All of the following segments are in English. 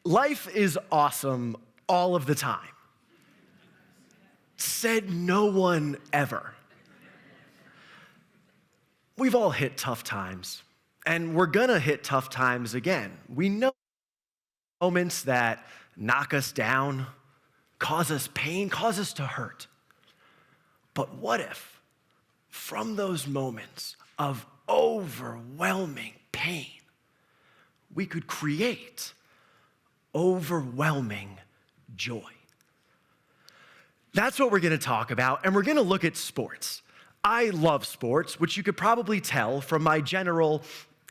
Life is awesome all of the time. Said no one ever. We've all hit tough times, and we're gonna hit tough times again. We know moments that knock us down, cause us pain, cause us to hurt. But what if, from those moments of overwhelming pain, we could create overwhelming joy? That's what we're gonna talk about, and we're gonna look at sports. I love sports, which you could probably tell from my general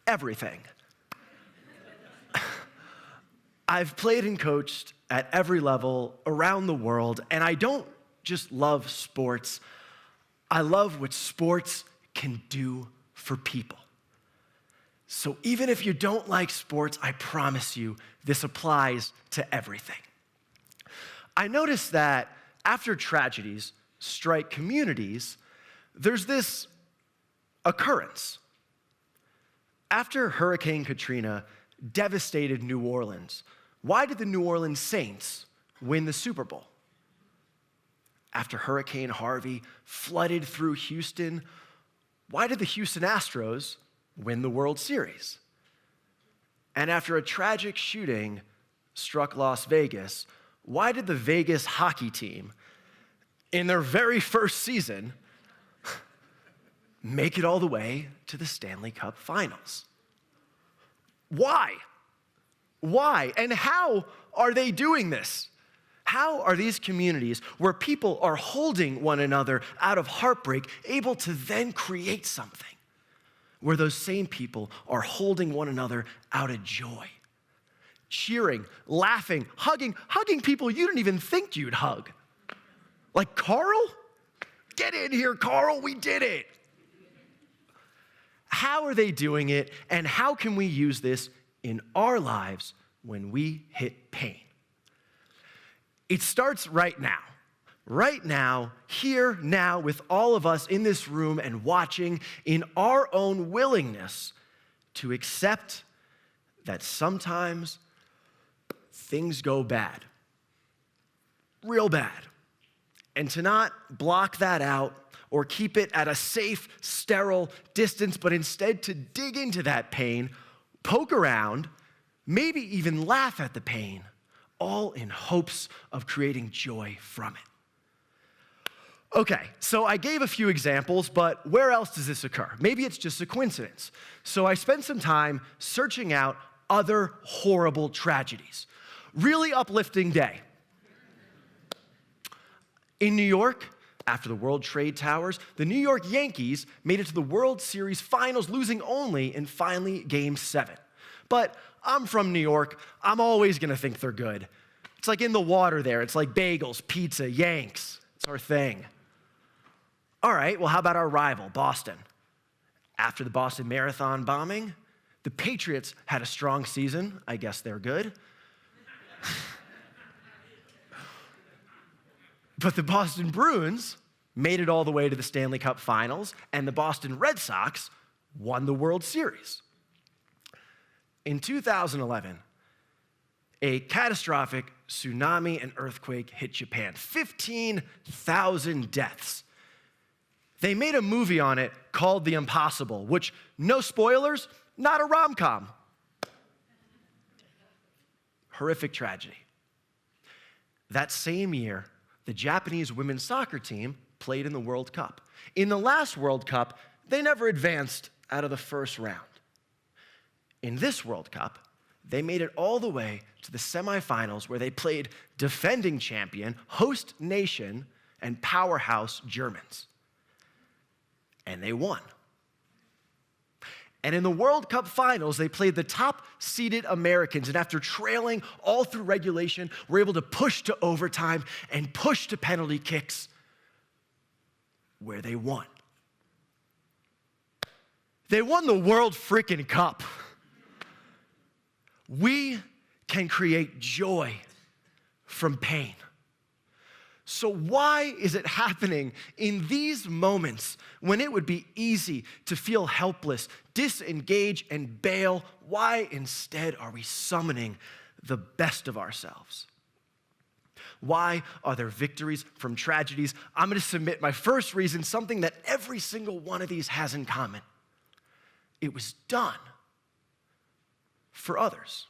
everything. I've played and coached at every level around the world, and I don't just love sports, I love what sports can do for people. So even if you don't like sports, I promise you, this applies to everything. I noticed that after tragedies strike communities, there's this occurrence. After Hurricane Katrina devastated New Orleans, why did the New Orleans Saints win the Super Bowl? After Hurricane Harvey flooded through Houston, why did the Houston Astros win the World Series? And after a tragic shooting struck Las Vegas, why did the Vegas hockey team, in their very first season, make it all the way to the Stanley Cup Finals? Why? Why? And how are they doing this? How are these communities where people are holding one another out of heartbreak able to then create something where those same people are holding one another out of joy? Cheering, laughing, hugging people you didn't even think you'd hug. Like Carl? Get in here, Carl, we did it. How are they doing it, and how can we use this in our lives when we hit pain? It starts right now. Right now, here, now, with all of us in this room and watching, in our own willingness to accept that sometimes things go bad, real bad, and to not block that out or keep it at a safe, sterile distance, but instead to dig into that pain, poke around, maybe even laugh at the pain, all in hopes of creating joy from it. Okay, so I gave a few examples, but where else does this occur? Maybe it's just a coincidence. So I spent some time searching out other horrible tragedies. Really uplifting day. In New York, after the World Trade Towers, the New York Yankees made it to the World Series Finals, losing only in finally Game 7. But I'm from New York. I'm always going to think they're good. It's like in the water there. It's like bagels, pizza, Yanks. It's our thing. All right, well, how about our rival, Boston? After the Boston Marathon bombing, the Patriots had a strong season. I guess they're good. But the Boston Bruins made it all the way to the Stanley Cup Finals, and the Boston Red Sox won the World Series. In 2011, a catastrophic tsunami and earthquake hit Japan, 15,000 deaths. They made a movie on it called The Impossible, which, no spoilers, not a rom-com. Horrific tragedy. That same year, the Japanese women's soccer team played in the World Cup. In the last World Cup, they never advanced out of the first round. In this World Cup, they made it all the way to the semifinals where they played defending champion, host nation, and powerhouse Germans. And they won. And in the World Cup finals, they played the top-seeded Americans, and after trailing all through regulation, were able to push to overtime and push to penalty kicks, where they won. They won the World freaking Cup. We can create joy from pain. So why is it happening in these moments when it would be easy to feel helpless, disengage, and bail? Why instead are we summoning the best of ourselves. Why are there victories from tragedies? I'm going to submit my first reason, something that every single one of these has in common. It was done for others.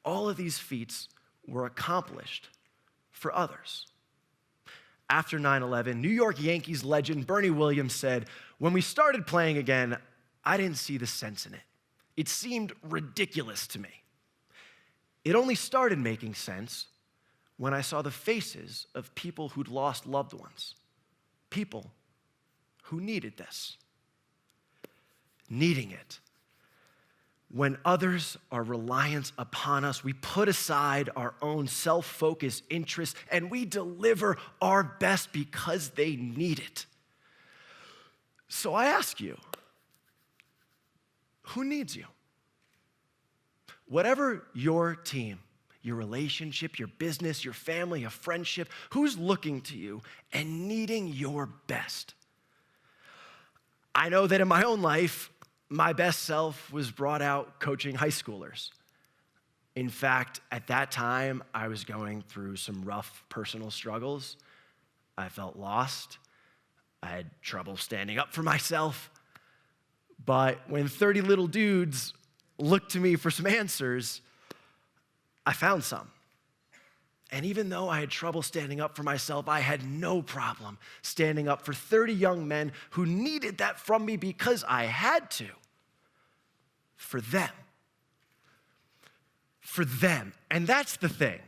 All of these feats were accomplished for others. After 9/11, New York Yankees legend Bernie Williams said, "When we started playing again, I didn't see the sense in it. It seemed ridiculous to me. It only started making sense when I saw the faces of people who'd lost loved ones, people who needed this, needing it. When others are reliant upon us, we put aside our own self-focused interests and we deliver our best because they need it." So I ask you, who needs you? Whatever your team, your relationship, your business, your family, a friendship, who's looking to you and needing your best? I know that in my own life, my best self was brought out coaching high schoolers. In fact, at that time, I was going through some rough personal struggles. I felt lost. I had trouble standing up for myself. But when 30 little dudes looked to me for some answers, I found some. And even though I had trouble standing up for myself, I had no problem standing up for 30 young men who needed that from me because I had to. For them. For them. And that's the thing.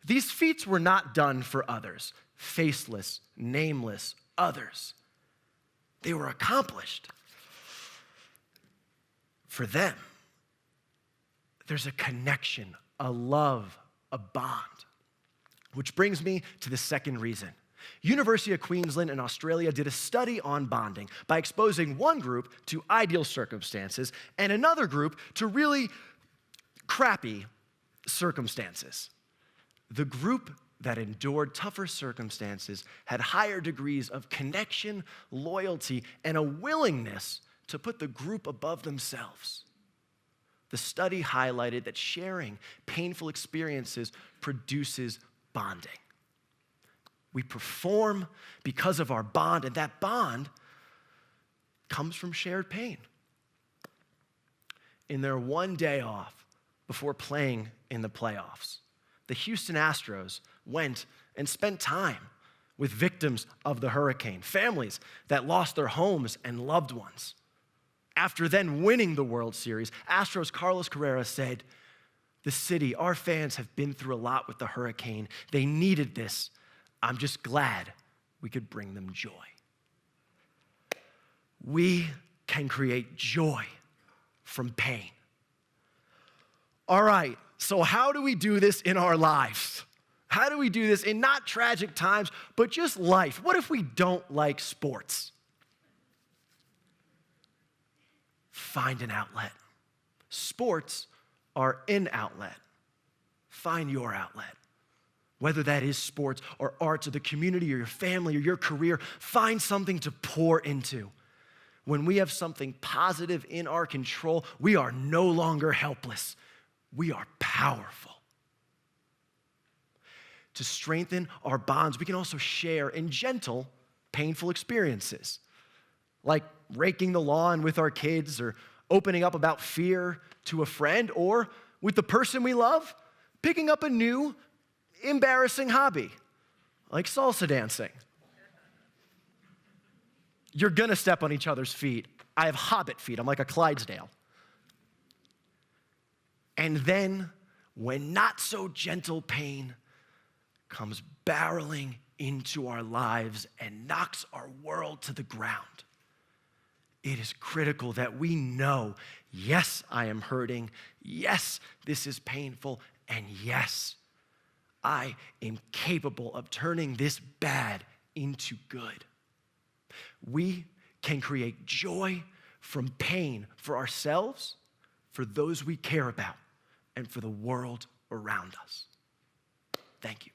These feats were not done for others. Faceless, nameless others. They were accomplished for them. There's a connection, a love, a bond. Which brings me to the second reason. University of Queensland in Australia did a study on bonding by exposing one group to ideal circumstances and another group to really crappy circumstances. The group that endured tougher circumstances had higher degrees of connection, loyalty, and a willingness to put the group above themselves. The study highlighted that sharing painful experiences produces bonding. We perform because of our bond, and that bond comes from shared pain. In their one day off before playing in the playoffs, the Houston Astros went and spent time with victims of the hurricane, families that lost their homes and loved ones. After then winning the World Series, Astros Carlos Carrera said, "The city, our fans have been through a lot with the hurricane. They needed this. I'm just glad we could bring them joy." We can create joy from pain. All right, so how do we do this in our lives? How do we do this in not tragic times, but just life? What if we don't like sports? Find an outlet. Sports are an outlet. Find your outlet. Whether that is sports or arts or the community or your family or your career, find something to pour into. When we have something positive in our control, we are no longer helpless. We are powerful. To strengthen our bonds, we can also share in gentle, painful experiences, like raking the lawn with our kids or opening up about fear to a friend, or with the person we love, picking up a new, embarrassing hobby, like salsa dancing. You're gonna step on each other's feet. I have hobbit feet. I'm like a Clydesdale. And then, when not so gentle pain comes barreling into our lives and knocks our world to the ground, it is critical that we know, yes, I am hurting. Yes, this is painful. And yes, I am capable of turning this bad into good. We can create joy from pain for ourselves, for those we care about, and for the world around us. Thank you.